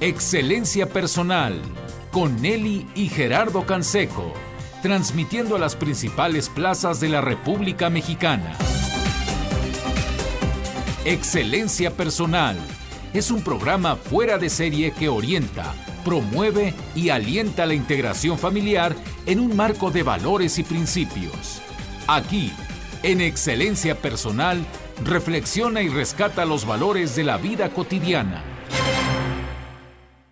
Excelencia Personal, con Nelly y Gerardo Canseco, transmitiendo a las principales plazas de la República Mexicana. Excelencia Personal es un programa fuera de serie que orienta, promueve y alienta la integración familiar en un marco de valores y principios. Aquí, en Excelencia Personal, reflexiona y rescata los valores de la vida cotidiana.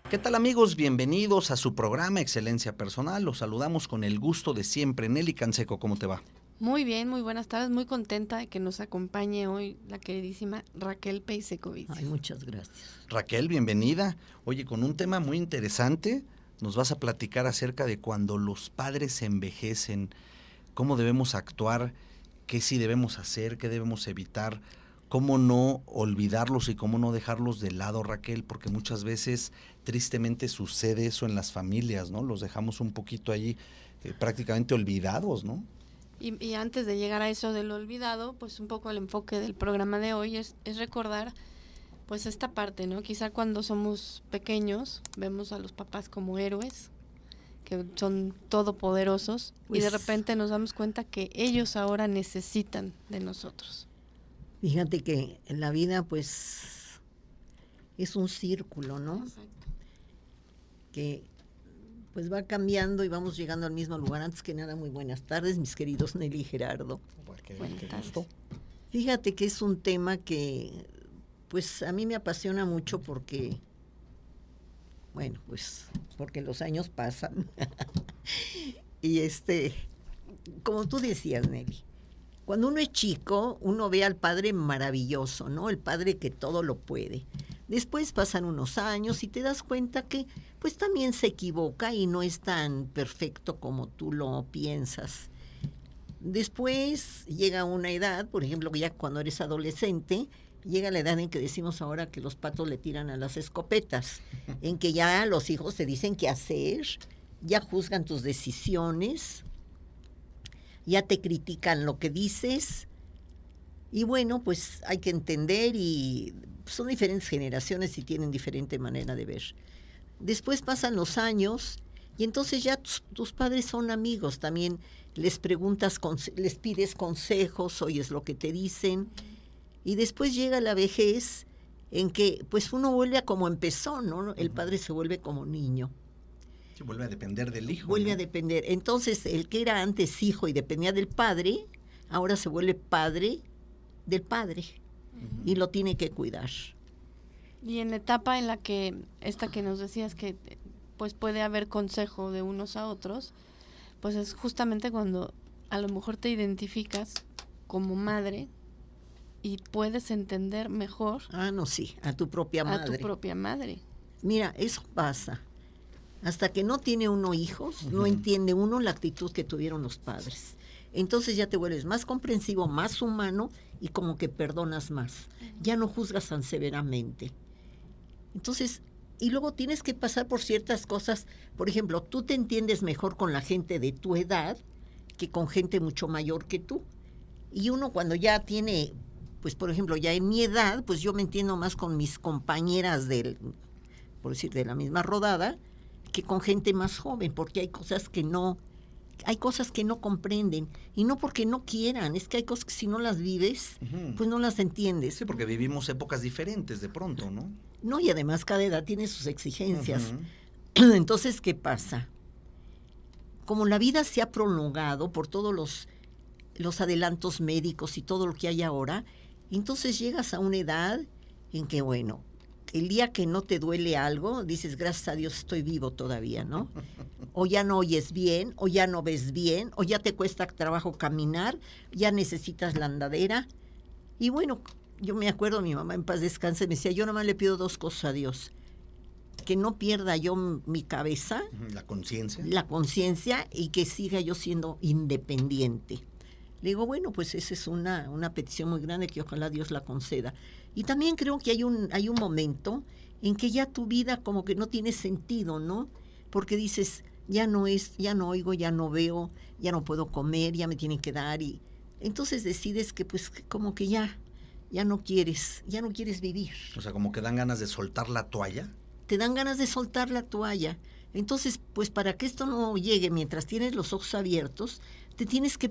¿Qué tal, amigos? Bienvenidos a su programa Excelencia Personal. Los saludamos con el gusto de siempre. Nelly Canseco, ¿cómo te va? Muy bien, muy buenas tardes. Muy contenta de que nos acompañe hoy la queridísima Raquel Peisekovic. Ay, muchas gracias. Raquel, bienvenida. Oye, con un tema muy interesante, nos vas a platicar acerca de cuando los padres envejecen, cómo debemos actuar, qué sí debemos hacer, qué debemos evitar, cómo no olvidarlos y cómo no dejarlos de lado, Raquel, porque muchas veces tristemente sucede eso en las familias, ¿no? Los dejamos un poquito allí prácticamente olvidados, ¿no? Y antes de llegar a eso del olvidado, pues un poco el enfoque del programa de hoy es recordar pues esta parte, ¿no? Quizá cuando somos pequeños vemos a los papás como héroes, que son todopoderosos, pues, y de repente nos damos cuenta que ellos ahora necesitan de nosotros. Fíjate que en la vida pues es un círculo, ¿no? Exacto. Que pues va cambiando y vamos llegando al mismo lugar. Antes que nada, muy buenas tardes, mis queridos Nelly y Gerardo. Buenas tardes. Fíjate que es un tema que pues a mí me apasiona mucho porque, bueno, pues porque los años pasan. Y como tú decías, Nelly, cuando uno es chico, uno ve al padre maravilloso, ¿no? El padre que todo lo puede. Después pasan unos años y te das cuenta que pues también se equivoca y no es tan perfecto como tú lo piensas. Después llega una edad, por ejemplo, ya cuando eres adolescente, llega la edad en que decimos ahora que los patos le tiran a las escopetas, en que ya los hijos te dicen qué hacer, ya juzgan tus decisiones, ya te critican lo que dices, y bueno, pues hay que entender, y son diferentes generaciones y tienen diferente manera de ver. Después pasan los años y entonces ya tus padres son amigos, también les preguntas, les pides consejos, oyes lo que te dicen, y después llega la vejez en que pues uno vuelve a como empezó, ¿no? El padre se vuelve como niño. Sí, vuelve a depender del hijo. Vuelve ¿no? a depender. Entonces, el que era antes hijo y dependía del padre, ahora se vuelve padre del padre, y lo tiene que cuidar. Y en la etapa en la que, esta que nos decías que pues puede haber consejo de unos a otros, pues es justamente cuando a lo mejor te identificas como madre y puedes entender mejor a tu propia madre. A tu propia madre. Mira, eso pasa. Hasta que no tiene uno hijos, no entiende uno la actitud que tuvieron los padres. Entonces ya te vuelves más comprensivo, más humano, y como que perdonas más. Ya no juzgas tan severamente. Entonces, y luego tienes que pasar por ciertas cosas. Por ejemplo, tú te entiendes mejor con la gente de tu edad que con gente mucho mayor que tú. Y uno cuando ya tiene, pues por ejemplo, ya en mi edad, pues yo me entiendo más con mis compañeras por decir, de la misma rodada, que con gente más joven, porque hay cosas que no comprenden, y no porque no quieran, es que hay cosas que si no las vives, pues no las entiendes. Sí, porque vivimos épocas diferentes de pronto, ¿no? No, y además cada edad tiene sus exigencias. Entonces, ¿qué pasa? Como la vida se ha prolongado por todos los adelantos médicos y todo lo que hay ahora, entonces llegas a una edad en que, bueno, el día que no te duele algo, dices, gracias a Dios estoy vivo todavía, ¿no? O ya no oyes bien, o ya no ves bien, o ya te cuesta trabajo caminar, ya necesitas la andadera. Y bueno, yo me acuerdo, mi mamá en paz descanse, me decía, yo nomás le pido dos cosas a Dios: que no pierda yo mi cabeza, la conciencia, y que siga yo siendo independiente. Le digo, bueno, pues esa es una petición muy grande que ojalá Dios la conceda. Y también creo que hay un momento en que ya tu vida como que no tiene sentido, ¿no? Porque dices, ya no oigo, ya no veo, ya no puedo comer, ya me tienen que dar, y entonces decides que pues como que ya no quieres vivir. O sea, como que dan ganas de soltar la toalla. te dan ganas de soltar la toalla. Entonces, pues para que esto no llegue mientras tienes los ojos abiertos, tienes que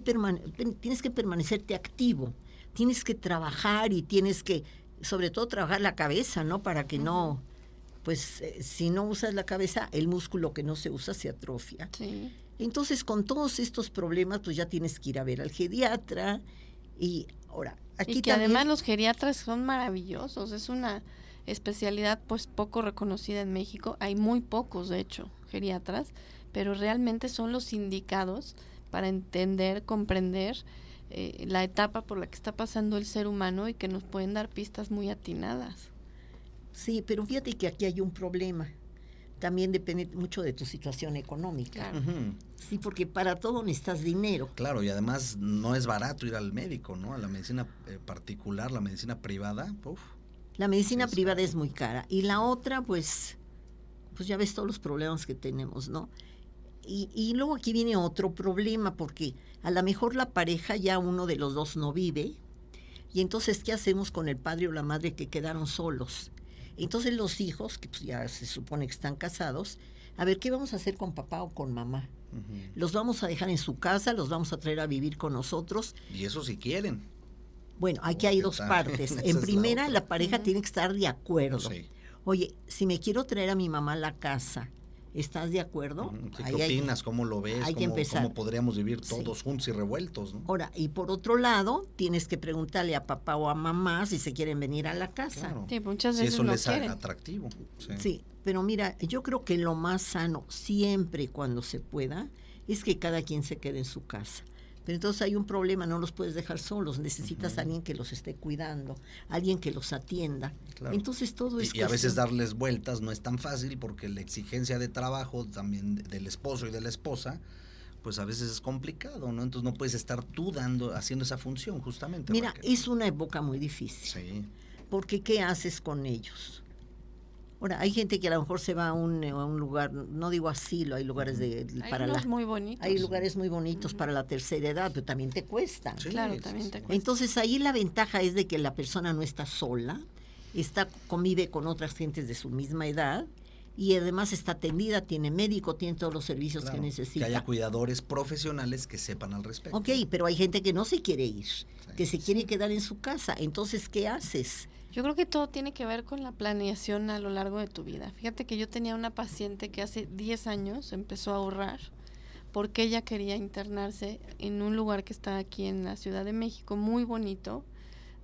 permanecerte activo, tienes que trabajar y tienes que, sobre todo, trabajar la cabeza, ¿no? Para que no, pues si no usas la cabeza, el músculo que no se usa se atrofia. Sí. Entonces, con todos estos problemas, pues ya tienes que ir a ver al geriatra. Y ahora, aquí y que también, además los geriatras son maravillosos, es una especialidad pues poco reconocida en México, hay muy pocos de hecho geriatras, pero realmente son los indicados para entender, comprender la etapa por la que está pasando el ser humano y que nos pueden dar pistas muy atinadas. sí, pero fíjate que aquí hay un problema. También depende mucho de tu situación económica. Claro. Sí, porque para todo necesitas dinero. Claro, y además no es barato ir al médico, ¿no? A la medicina particular, la medicina privada, uf. La medicina Sí, privada sí. es muy cara. Y la otra, pues ya ves todos los problemas que tenemos, ¿no? Y luego aquí viene otro problema, porque a lo mejor la pareja ya uno de los dos no vive, y entonces, ¿qué hacemos con el padre o la madre que quedaron solos? Entonces los hijos, que pues ya se supone que están casados, a ver, ¿qué vamos a hacer con papá o con mamá? ¿Los vamos a dejar en su casa? ¿Los vamos a traer a vivir con nosotros? Y eso si quieren. Bueno, aquí hay Porque dos también partes. esa En es la primera, otra. la pareja tiene que estar de acuerdo. Sí. Oye, si me quiero traer a mi mamá a la casa, ¿estás de acuerdo? Sí, Ahí ¿qué hay- opinas? ¿Cómo lo ves? hay que empezar. ¿Cómo podríamos vivir Sí. todos juntos y revueltos, ¿no? Ahora, y por otro lado, tienes que preguntarle a papá o a mamá si se quieren venir a la casa. Claro. Sí, muchas Si veces eso no les es quieren. atractivo. Sí. Sí, pero mira, yo creo que lo más sano, siempre y cuando se pueda, es que cada quien se quede en su casa. Pero entonces hay un problema, no los puedes dejar solos, necesitas a alguien que los esté cuidando, alguien que los atienda. Claro. Entonces todo es Y a veces cuestión- darles vueltas no es tan fácil porque la exigencia de trabajo también del esposo y de la esposa, pues a veces es complicado, ¿no? Entonces no puedes estar tú haciendo esa función justamente. Mira, Raquel. es una época muy difícil, Sí, porque ¿qué haces con ellos? Ahora, hay gente que a lo mejor se va a un lugar, no digo asilo, hay lugares Hay para unos muy bonitos. hay lugares muy bonitos para la tercera edad, pero también te cuestan. Sí, Claro, sí, también sí. te cuesta. Entonces ahí la ventaja es de que la persona no está sola, convive con otras gentes de su misma edad y además está atendida, tiene médico, tiene todos los servicios claro, que necesita. haya cuidadores profesionales que sepan al respecto. Ok, pero hay gente que no se quiere ir, que se quiere quedar en su casa. Entonces, ¿qué haces? Yo creo que todo tiene que ver con la planeación a lo largo de tu vida. Fíjate que yo tenía una paciente que hace 10 años empezó a ahorrar porque ella quería internarse en un lugar que está aquí en la Ciudad de México, muy bonito,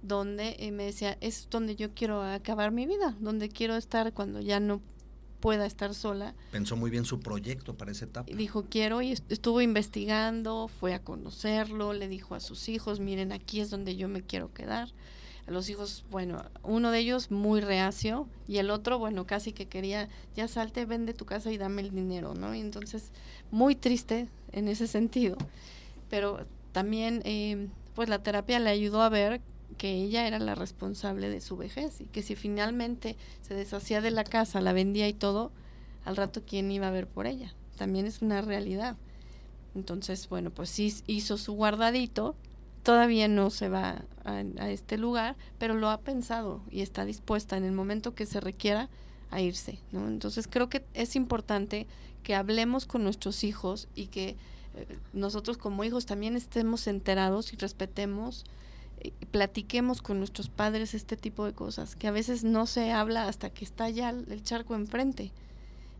donde me decía, es donde yo quiero acabar mi vida, donde quiero estar cuando ya no pueda estar sola. Pensó muy bien su proyecto para esa etapa. Y dijo, quiero, y estuvo investigando, fue a conocerlo, le dijo a sus hijos, miren, aquí es donde yo me quiero quedar. A los hijos, bueno, uno de ellos muy reacio y el otro, bueno, casi que quería, ya salte, vende tu casa y dame el dinero, ¿no? Y entonces, muy triste en ese sentido. Pero también, pues la terapia le ayudó a ver que ella era la responsable de su vejez y que si finalmente se deshacía de la casa, la vendía y todo, al rato quién iba a ver por ella. También es una realidad. Entonces, bueno, pues sí hizo su guardadito, todavía no se va a este lugar, pero lo ha pensado y está dispuesta en el momento que se requiera a irse, ¿no? Entonces creo que es importante que hablemos con nuestros hijos y que nosotros como hijos también estemos enterados y respetemos, platiquemos con nuestros padres este tipo de cosas, que a veces no se habla hasta que está ya el charco enfrente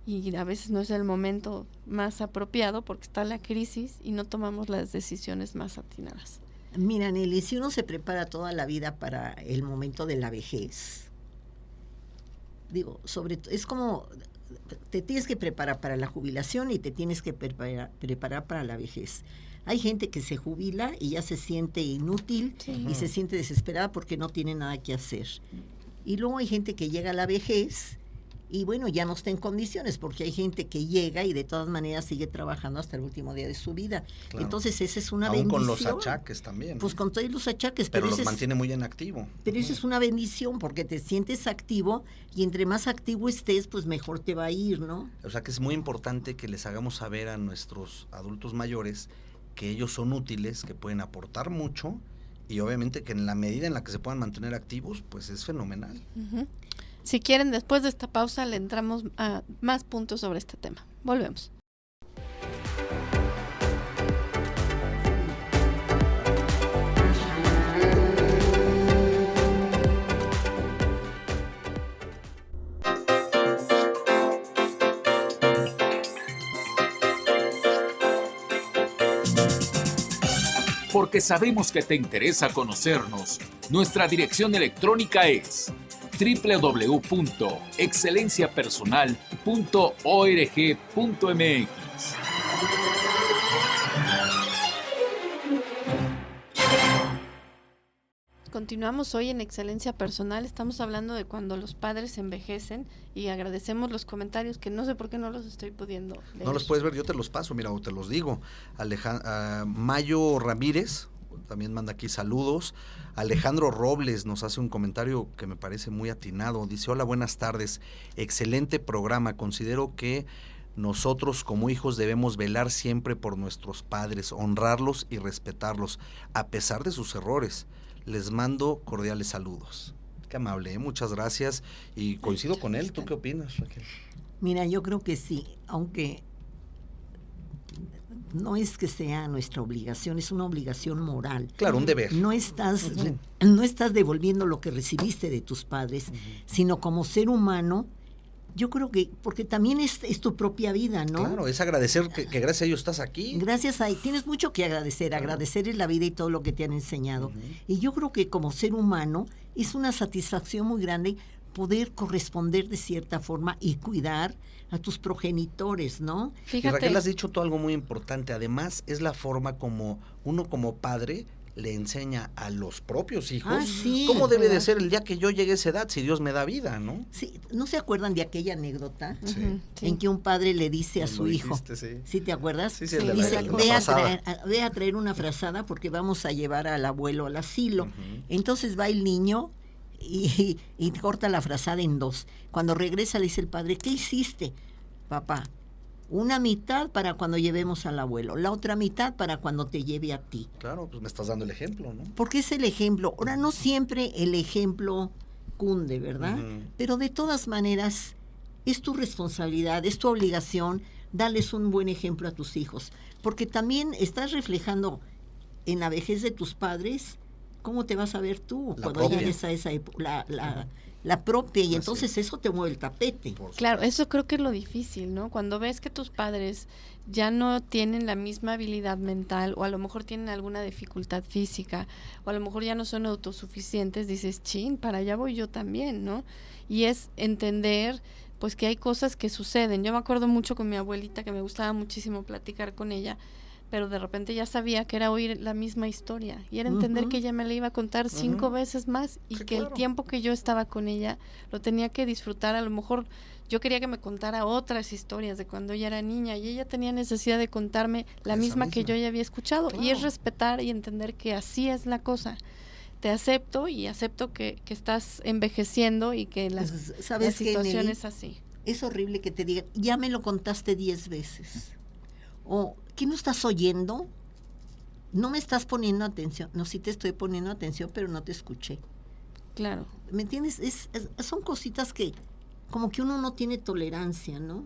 y a veces no es el momento más apropiado porque está la crisis y no tomamos las decisiones más atinadas. Mira, Nelly, si uno se prepara toda la vida para el momento de la vejez, digo, es como te tienes que preparar para la jubilación y te tienes que preparar para la vejez. Hay gente que se jubila y ya se siente inútil y se siente desesperada porque no tiene nada que hacer. Y luego hay gente que llega a la vejez y bueno, ya no está en condiciones porque hay gente que llega y de todas maneras sigue trabajando hasta el último día de su vida. Claro. Entonces esa es una Aún bendición. con los achaques también. Pues con todos los achaques. pero los ese es- mantiene muy en activo. pero eso es una bendición porque te sientes activo y entre más activo estés, pues mejor te va a ir, ¿no? O sea que es muy importante que les hagamos saber a nuestros adultos mayores que ellos son útiles, que pueden aportar mucho y obviamente que en la medida en la que se puedan mantener activos, pues es fenomenal. Uh-huh. Si quieren, después de esta pausa le entramos a más puntos sobre este tema. Volvemos. Porque sabemos que te interesa conocernos, nuestra dirección electrónica es www.excelenciapersonal.org.mx. Continuamos hoy en Excelencia Personal. Estamos hablando de cuando los padres envejecen y agradecemos los comentarios que no sé por qué no los estoy pudiendo leer. No los puedes ver, yo te los paso, mira, o te los digo. Mayo Ramírez también manda aquí saludos. Alejandro Robles nos hace un comentario que me parece muy atinado. Dice, hola, buenas tardes, excelente programa. Considero que nosotros como hijos debemos velar siempre por nuestros padres, honrarlos y respetarlos, a pesar de sus errores. Les mando cordiales saludos. Qué amable, muchas gracias. Y coincido con él. ¿Tú qué opinas, Raquel? Mira, yo creo que sí, aunque no es que sea nuestra obligación, es una obligación moral. Claro, un deber. No estás devolviendo lo que recibiste de tus padres, sino como ser humano. Yo creo que, porque también es tu propia vida, ¿no? Claro, es agradecer que gracias a ellos estás aquí. Gracias a tienes mucho que agradecer, agradecer es la vida y todo lo que te han enseñado. Y yo creo que como ser humano es una satisfacción muy grande poder corresponder de cierta forma y cuidar a tus progenitores, ¿no? Fíjate. Y Raquel, has dicho tú algo muy importante. Además, es la forma como uno como padre le enseña a los propios hijos sí, cómo debe de ser el día que yo llegue a esa edad, si Dios me da vida, ¿no? Sí, ¿no se acuerdan de aquella anécdota Sí. en que un padre le dice a Lo su hijo, dijiste, ¿sí te acuerdas? Sí, Sí, la Dice, la ve frazada. a traer una frazada porque vamos a llevar al abuelo al asilo. Ujú. Entonces va el niño y corta la frazada en dos. Cuando regresa le dice el padre, ¿qué hiciste, papá? Una mitad para cuando llevemos al abuelo, la otra mitad para cuando te lleve a ti. Claro, pues me estás dando el ejemplo, ¿no? Porque es el ejemplo. Ahora, no siempre el ejemplo cunde, ¿verdad? Ujú. Pero de todas maneras, es tu responsabilidad, es tu obligación darles un buen ejemplo a tus hijos. Porque también estás reflejando en la vejez de tus padres cómo te vas a ver tú La cuando propia. llegues a esa época, la propia, y Así entonces eso te mueve el tapete. Por Claro, eso creo que es lo difícil, ¿no? Cuando ves que tus padres ya no tienen la misma habilidad mental o a lo mejor tienen alguna dificultad física o a lo mejor ya no son autosuficientes, dices, chin, para allá voy yo también, ¿no? Y es entender pues que hay cosas que suceden. Yo me acuerdo mucho con mi abuelita que me gustaba muchísimo platicar con ella, pero de repente ya sabía que era oír la misma historia y era entender que ella me la iba a contar 5 veces más y Sí, que claro. el tiempo que yo estaba con ella lo tenía que disfrutar. A lo mejor yo quería que me contara otras historias de cuando ella era niña y ella tenía necesidad de contarme la Esa misma que misma. yo ya había escuchado. Y es Claro. respetar y entender que así es la cosa. Te acepto y acepto que estás envejeciendo y que la ¿Sabes qué, situación Nelly? es así. Es horrible que te digan, ya me lo contaste 10 veces. O, ¿qué no estás oyendo? No me estás poniendo atención. No, sí te estoy poniendo atención, pero no te escuché. Claro. ¿Me entiendes? Son cositas que como que uno no tiene tolerancia, ¿no?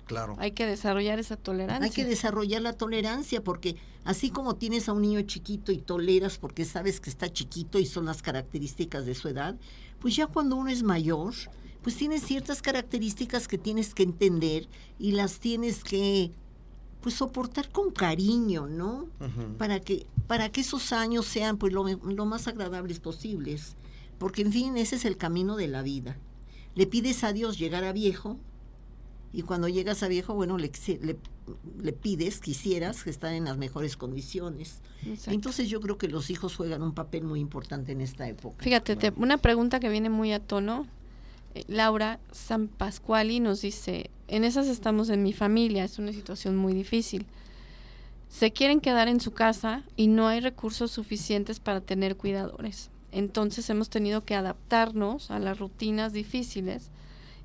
Claro. Hay que desarrollar esa tolerancia. Hay que desarrollar la tolerancia porque así como tienes a un niño chiquito y toleras porque sabes que está chiquito y son las características de su edad, pues ya cuando uno es mayor, pues tienes ciertas características que tienes que entender y las tienes que pues soportar con cariño, ¿no? Ujú. Para que esos años sean pues lo más agradables posibles, porque en fin, ese es el camino de la vida. Le pides a Dios llegar a viejo y cuando llegas a viejo, bueno, le pides, quisieras que estar en las mejores condiciones. Exacto. Entonces yo creo que los hijos juegan un papel muy importante en esta época. Fíjate, una pregunta que viene muy a tono. Laura San Pascuali nos dice, en esas estamos en mi familia, es una situación muy difícil. Se quieren quedar en su casa y no hay recursos suficientes para tener cuidadores. Entonces hemos tenido que adaptarnos a las rutinas difíciles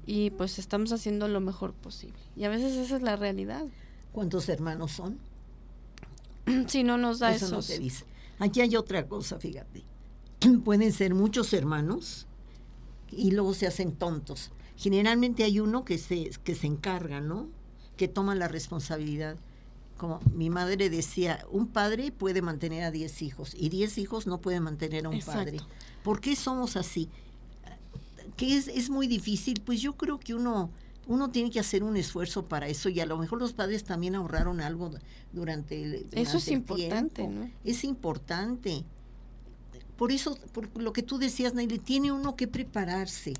y pues estamos haciendo lo mejor posible. Y a veces esa es la realidad. ¿Cuántos hermanos son? Si no nos da Eso no esos... te dice. Aquí hay otra cosa, fíjate. Pueden ser muchos hermanos y luego se hacen tontos. Generalmente hay uno que se encarga, ¿no? Que toma la responsabilidad. Como mi madre decía, un padre puede mantener a 10 hijos y 10 hijos no pueden mantener a un padre. ¿Por qué somos así? Que es muy difícil. Pues yo creo que uno tiene que hacer un esfuerzo para eso, y a lo mejor los padres también ahorraron algo durante el eso es importante, tiempo. ¿no? Es importante. Por eso, por lo que tú decías, Nayeli, tiene uno que prepararse.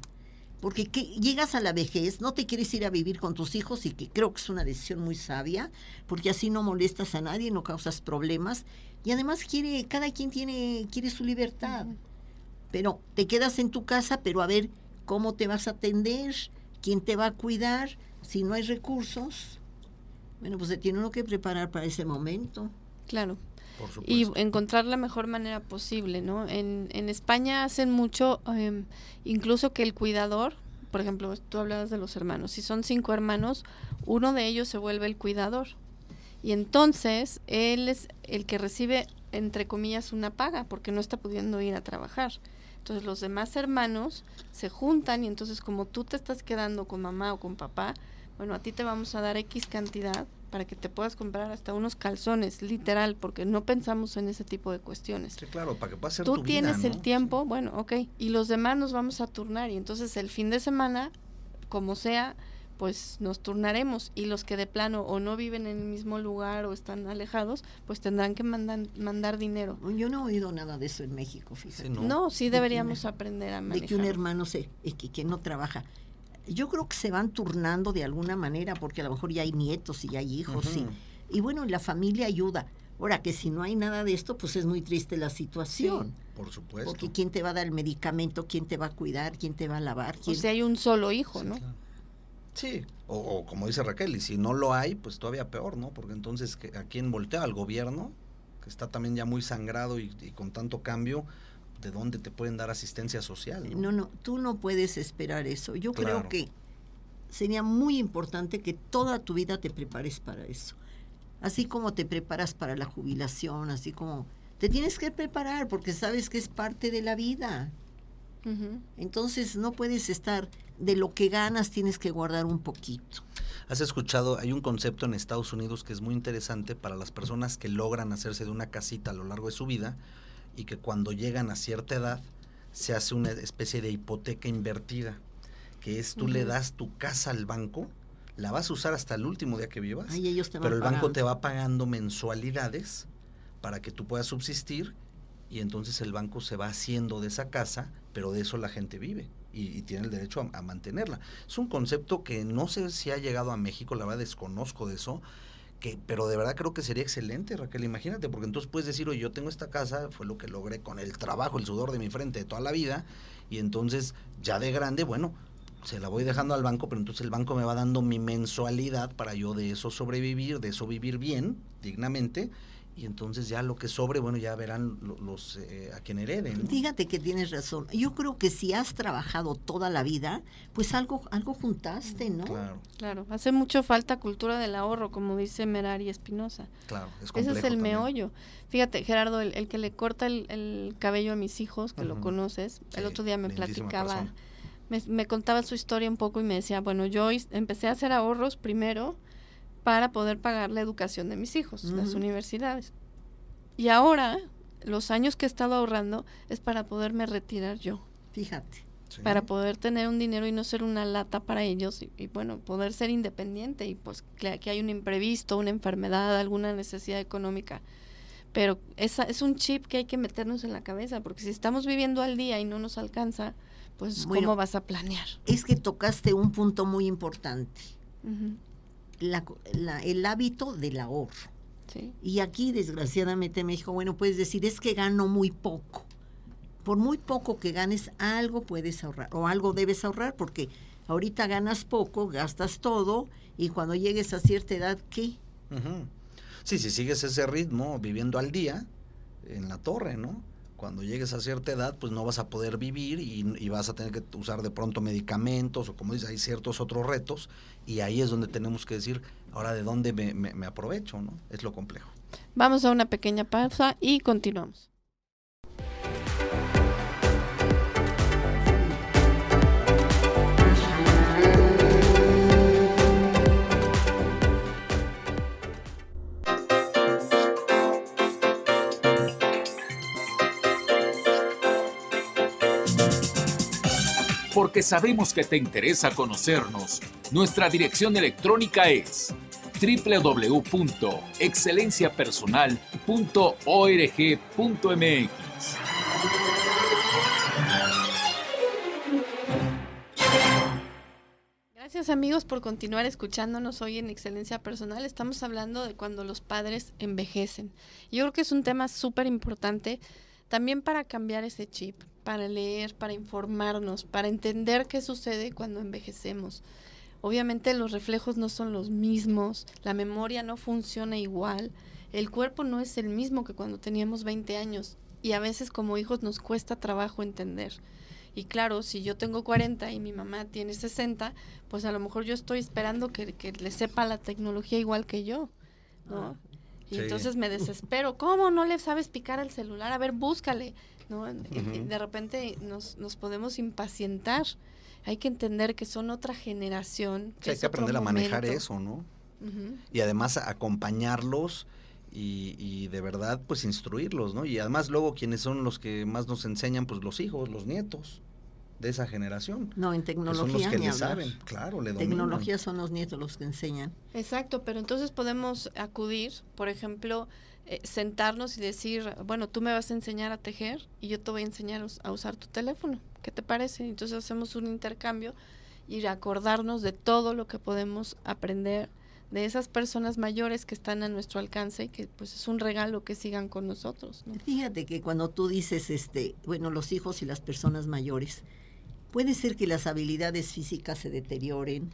Porque llegas a la vejez, no te quieres ir a vivir con tus hijos, y que creo que es una decisión muy sabia, porque así no molestas a nadie, no causas problemas, y además cada quien quiere su libertad. Pero te quedas en tu casa, pero a ver cómo te vas a atender, quién te va a cuidar, si no hay recursos. Bueno, pues se tiene uno que preparar para ese momento. Claro. Por supuesto. Y encontrar la mejor manera posible, ¿no? En España hacen mucho, incluso que el cuidador, por ejemplo, tú hablabas de los hermanos, si son 5 hermanos, uno de ellos se vuelve el cuidador, y entonces él es el que recibe, entre comillas, una paga, porque no está pudiendo ir a trabajar. Entonces los demás hermanos se juntan, y entonces como tú te estás quedando con mamá o con papá, bueno, a ti te vamos a dar X cantidad para que te puedas comprar hasta unos calzones, literal, porque no pensamos en ese tipo de cuestiones. Sí, claro, para que pueda ser tú tu vida, tienes ¿no? el tiempo, Sí. bueno, ok, y los demás nos vamos a turnar, y entonces el fin de semana, como sea, pues nos turnaremos, y los que de plano o no viven en el mismo lugar o están alejados, pues tendrán que mandar dinero. Yo no he oído nada de eso en México, fíjate. Sí, No, sí deberíamos aprender a manejar. De que un hermano que no trabaja. Yo creo que se van turnando de alguna manera, porque a lo mejor ya hay nietos y ya hay hijos, Ujú. y bueno, la familia ayuda. Ahora, que si no hay nada de esto, pues es muy triste la situación. Por supuesto. Porque ¿quién te va a dar el medicamento? ¿Quién te va a cuidar? ¿Quién te va a lavar? O sea, hay un solo hijo, ¿no? Sí, o como dice Raquel, y si no lo hay, pues todavía peor, ¿no? Porque entonces, ¿a quién voltea? Al gobierno, que está también ya muy sangrado y con tanto cambio, ¿de dónde te pueden dar asistencia social? No, tú no puedes esperar eso. Yo Claro. creo que sería muy importante que toda tu vida te prepares para eso. Así como te preparas para la jubilación, así como te tienes que preparar, porque sabes que es parte de la vida. Ujú. Entonces no puedes estar, de lo que ganas tienes que guardar un poquito. ¿Has escuchado? Hay un concepto en Estados Unidos que es muy interesante para las personas que logran hacerse de una casita a lo largo de su vida, y que cuando llegan a cierta edad se hace una especie de hipoteca invertida, que es tú le das tu casa al banco, la vas a usar hasta el último día que vivas, Ay, ellos te van pero el banco pagando. te va pagando mensualidades para que tú puedas subsistir, y entonces el banco se va haciendo de esa casa, pero de eso la gente vive y tiene el derecho a mantenerla. Es un concepto que no sé si ha llegado a México, la verdad desconozco de eso, pero de verdad creo que sería excelente, Raquel, imagínate, porque entonces puedes decir, oye, yo tengo esta casa, fue lo que logré con el trabajo, el sudor de mi frente de toda la vida, y entonces ya de grande, bueno, se la voy dejando al banco, pero entonces el banco me va dando mi mensualidad para yo de eso sobrevivir, de eso vivir bien, dignamente, y entonces ya lo que sobre, bueno, ya verán los a quien hereden, ¿no? Fíjate que tienes razón. Yo creo que si has trabajado toda la vida, pues algo juntaste, ¿no? Claro, Claro, hace mucho falta cultura del ahorro, como dice Merari Espinosa. claro, es Ese complejo es el también. meollo. Fíjate, Gerardo, el que le corta el cabello a mis hijos, que lo Ujú. conoces, el Sí, otro día me lindísima platicaba, persona. me contaba su historia un poco y me decía, bueno, yo empecé a hacer ahorros primero para poder pagar la educación de mis hijos, las Ujú. universidades. Y ahora, los años que he estado ahorrando es para poderme retirar yo, Fíjate. Sí. para poder tener un dinero y no ser una lata para ellos, y bueno, poder ser independiente, y pues que hay un imprevisto, una enfermedad, alguna necesidad económica. Pero es un chip que hay que meternos en la cabeza, porque si estamos viviendo al día y no nos alcanza, pues Bueno, ¿cómo vas a planear? Es que tocaste un punto muy importante, Ujú, el hábito del ahorro. sí. Y aquí, desgraciadamente, me dijo, bueno, puedes decir, es que gano muy poco. Por muy poco que ganes, algo puedes ahorrar, o algo debes ahorrar, porque ahorita ganas poco, gastas todo, y cuando llegues a cierta edad, ¿qué? Ujú. Sí, si sigues ese ritmo viviendo al día en la torre, ¿no? Cuando llegues a cierta edad, pues no vas a poder vivir y vas a tener que usar de pronto medicamentos, o como dices, hay ciertos otros retos, y ahí es donde tenemos que decir, ahora de dónde me aprovecho, ¿no? Es lo complejo. Vamos a una pequeña pausa y continuamos. Porque sabemos que te interesa conocernos, nuestra dirección electrónica es www.excelenciapersonal.org.mx. Gracias amigos por continuar escuchándonos hoy en Excelencia Personal. Estamos hablando de cuando los padres envejecen. Yo creo que es un tema súper importante también para cambiar ese chip, para leer, para informarnos, para entender qué sucede cuando envejecemos. Obviamente los reflejos no son los mismos, la memoria no funciona igual, el cuerpo no es el mismo que cuando teníamos 20 años y a veces como hijos nos cuesta trabajo entender. Y claro, si yo tengo 40 y mi mamá tiene 60, pues a lo mejor yo estoy esperando que le sepa la tecnología igual que yo, ¿no? Y entonces me desespero. ¿Cómo no le sabes picar al celular? A ver, búscale, ¿no? Y de repente nos podemos impacientar. Hay que entender que son otra generación. Sí, hay que aprender a manejar eso, ¿no? Y además acompañarlos y de verdad pues instruirlos, ¿no? Y además luego quienes son los que más nos enseñan, pues los hijos, los nietos de esa generación. No, en tecnología son los que ni le hablar. saben, claro, le dominan. Tecnología son los nietos los que enseñan. Exacto, pero entonces podemos acudir, por ejemplo, sentarnos y decir, bueno, tú me vas a enseñar a tejer y yo te voy a enseñar a usar tu teléfono. ¿Qué te parece? Entonces hacemos un intercambio y acordarnos de todo lo que podemos aprender de esas personas mayores que están a nuestro alcance y que pues es un regalo que sigan con nosotros, ¿no? Fíjate que cuando tú dices, bueno, los hijos y las personas mayores, puede ser que las habilidades físicas se deterioren,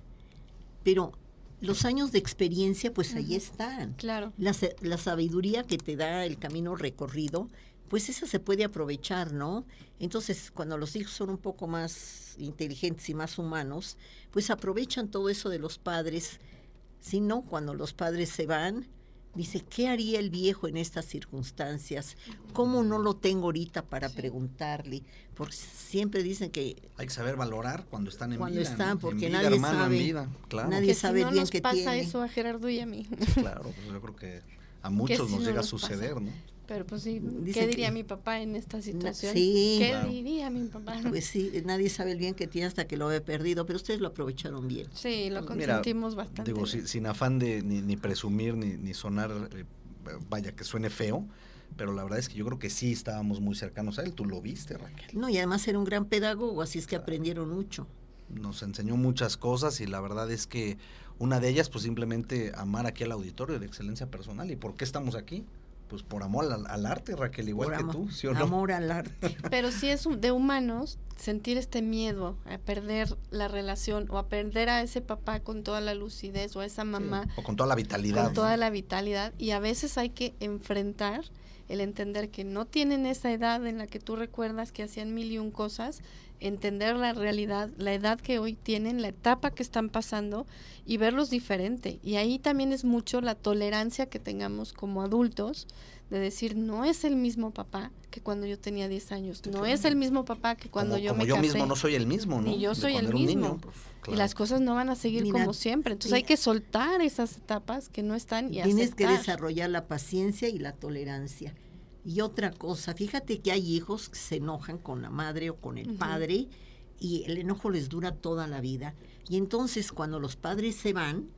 pero los años de experiencia, pues ahí están. Claro. La sabiduría que te da el camino recorrido, pues esa se puede aprovechar, ¿no? Entonces, cuando los hijos son un poco más inteligentes y más humanos, pues aprovechan todo eso de los padres. Si no, cuando los padres se van, dice, ¿qué haría el viejo en estas circunstancias? ¿Cómo no lo tengo ahorita para preguntarle? Porque siempre dicen que hay que saber valorar cuando están en vida. Cuando están, ¿no? porque en vida, nadie hermano, sabe, en vida, claro. nadie Que sabe si no bien nos qué pasa tiene. eso a Gerardo y a mí. Claro, pues yo creo que a muchos si nos no llega a nos suceder, pasa. ¿no? Pero pues sí, Dicen ¿qué diría que- mi papá en esta situación? sí, ¿Qué claro. diría mi papá? Pues sí, nadie sabe el bien que tiene hasta que lo ve perdido, pero ustedes lo aprovecharon bien. Sí, lo Mira, consentimos bastante. Digo, bien. sin afán de ni presumir ni sonar, vaya, que suene feo, pero la verdad es que yo creo que sí estábamos muy cercanos a él. Tú lo viste, Raquel. No, y además era un gran pedagogo, así es que aprendieron mucho. Nos enseñó muchas cosas y la verdad es que una de ellas, pues simplemente amar aquí al auditorio de Excelencia Personal. ¿Y por qué estamos aquí? Pues por amor al arte, Raquel, igual Por que amor, tú, ¿sí o no? amor al arte. Pero sí es de humanos sentir este miedo a perder la relación o a perder a ese papá con toda la lucidez o a esa mamá O con toda la vitalidad. con toda ¿no? la vitalidad, y a veces hay que enfrentar el entender que no tienen esa edad en la que tú recuerdas que hacían mil y un cosas, entender la realidad, la edad que hoy tienen, la etapa que están pasando y verlos diferente. Y ahí también es mucho la tolerancia que tengamos como adultos de decir, no es el mismo papá que cuando yo tenía 10 años, no es el mismo papá que cuando yo me yo casé. mismo no soy el mismo, ¿no? Ni yo De soy el cuando era un mismo. niño, pues, claro. Y las cosas no van a seguir Mira, como siempre. Entonces y- hay que soltar esas etapas que no están y Tienes que aceptar. desarrollar la paciencia y la tolerancia. Y otra cosa, fíjate que hay hijos que se enojan con la madre o con el padre y el enojo les dura toda la vida. Y entonces cuando los padres se van,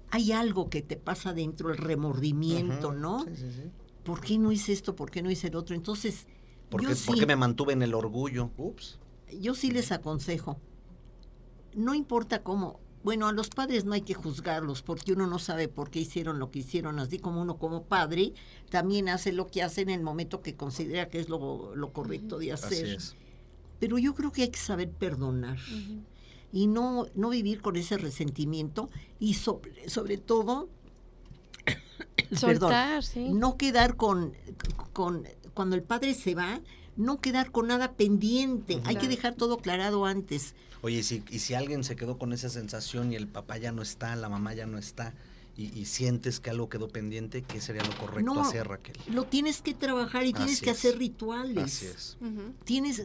hay algo que te pasa dentro, el remordimiento, Ujú, ¿no? Sí, sí, sí. ¿Por qué no hice esto? ¿Por qué no hice el otro? Entonces, ¿Por yo qué, sí, por qué me mantuve en el orgullo? Ups. yo sí les aconsejo, no importa cómo, bueno, a los padres no hay que juzgarlos porque uno no sabe por qué hicieron lo que hicieron, así como uno como padre también hace lo que hace en el momento que considera que es lo correcto de hacer. Así es. Pero yo creo que hay que saber perdonar y no vivir con ese resentimiento y sobre todo Soltar, sí. no quedar con cuando el padre se va, no quedar con nada pendiente. Hay que Claro. dejar todo aclarado antes. Oye, y si alguien se quedó con esa sensación y el papá ya no está, la mamá ya no está, y sientes que algo quedó pendiente, ¿qué sería lo correcto No, hacer, Raquel? Lo tienes que trabajar y tienes Así que es. hacer rituales. Así es. Ujú.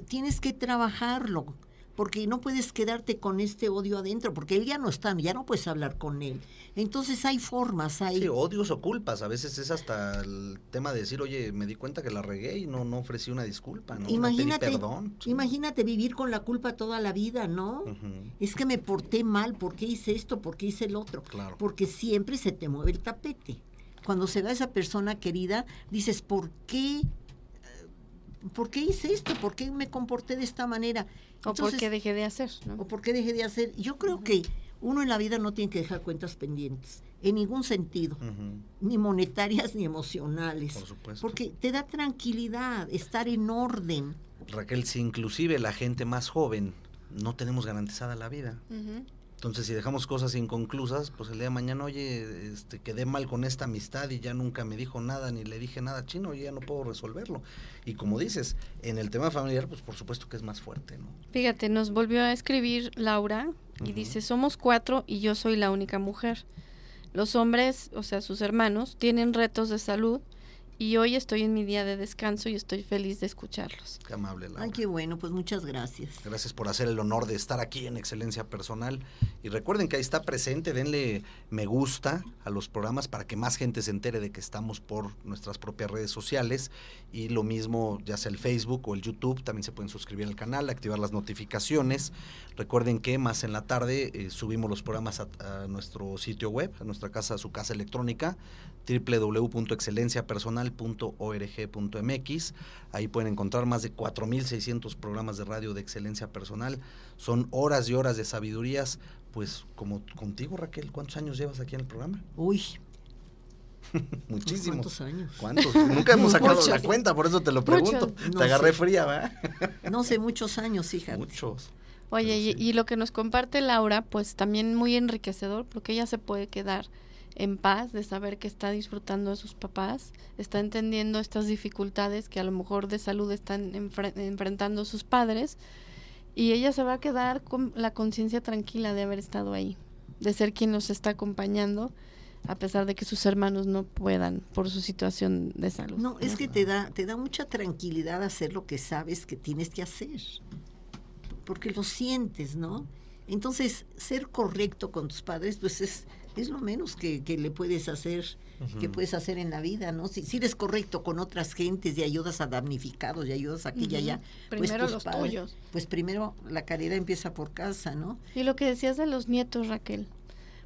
Tienes que trabajarlo, porque no puedes quedarte con este odio adentro, porque él ya no está, ya no puedes hablar con él. Entonces hay formas, hay... Sí, odios o culpas, a veces es hasta el tema de decir, oye, me di cuenta que la regué y no ofrecí una disculpa, ¿no? Imagínate, no pedí perdón. Sí. imagínate vivir con la culpa toda la vida, ¿no? Es que me porté mal, ¿por qué hice esto? ¿Por qué hice el otro? Claro. Porque siempre se te mueve el tapete. Cuando se va esa persona querida, dices, ¿por qué hice esto? ¿Por qué me comporté de esta manera? Entonces, o por qué dejé de hacer, ¿no? O por qué dejé de hacer. Yo creo que uno en la vida no tiene que dejar cuentas pendientes, en ningún sentido, ni monetarias ni emocionales. Por supuesto. Porque te da tranquilidad estar en orden. Raquel, si inclusive la gente más joven no tenemos garantizada la vida. Entonces, si dejamos cosas inconclusas, pues el día de mañana, oye, quedé mal con esta amistad y ya nunca me dijo nada, ni le dije nada chino, y ya no puedo resolverlo. Y como dices, en el tema familiar, pues por supuesto que es más fuerte, ¿no? Fíjate, nos volvió a escribir Laura y dice, somos 4 y yo soy la única mujer. Los hombres, o sea, sus hermanos, tienen retos de salud y hoy estoy en mi día de descanso y estoy feliz de escucharlos. Qué amable, Laura. Ay, qué bueno, pues muchas gracias. Gracias por hacer el honor de estar aquí en Excelencia Personal. Y recuerden que ahí está presente, denle me gusta a los programas para que más gente se entere de que estamos por nuestras propias redes sociales. Y lo mismo, ya sea el Facebook o el YouTube, también se pueden suscribir al canal, activar las notificaciones. Recuerden que más en la tarde subimos los programas a nuestro sitio web, a nuestra casa, a su casa electrónica, www.excelenciapersonal.org.mx. Ahí pueden encontrar más de 4,600 programas de radio de excelencia personal. Son horas y horas de sabidurías, pues como contigo, Raquel. ¿Cuántos años llevas aquí en el programa? Uy, muchísimos. ¿cuántos años? ¿Cuántos? Nunca hemos sacado Muchos. la cuenta, por eso te lo pregunto. No te agarré sé. fría, ¿verdad? No sé, muchos años, fíjate. Muchos. Oye, Pero sí. y lo que nos comparte Laura, pues también muy enriquecedor, porque ella se puede quedar en paz de saber que está disfrutando de sus papás, está entendiendo estas dificultades que a lo mejor de salud están enfrentando sus padres, y ella se va a quedar con la conciencia tranquila de haber estado ahí, de ser quien nos está acompañando, a pesar de que sus hermanos no puedan por su situación de salud. No, es que te da mucha tranquilidad hacer lo que sabes que tienes que hacer, porque lo sientes, ¿no? Entonces, ser correcto con tus padres, pues es lo menos que le puedes hacer, que puedes hacer en la vida, ¿no? Si eres correcto con otras gentes y ayudas a damnificados y ayudas a aquí y allá, Primero pues los padres, tuyos. pues primero la caridad empieza por casa, ¿no? Y lo que decías de los nietos, Raquel,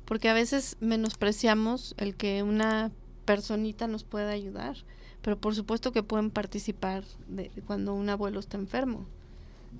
porque a veces menospreciamos el que una personita nos pueda ayudar, pero por supuesto que pueden participar de cuando un abuelo está enfermo.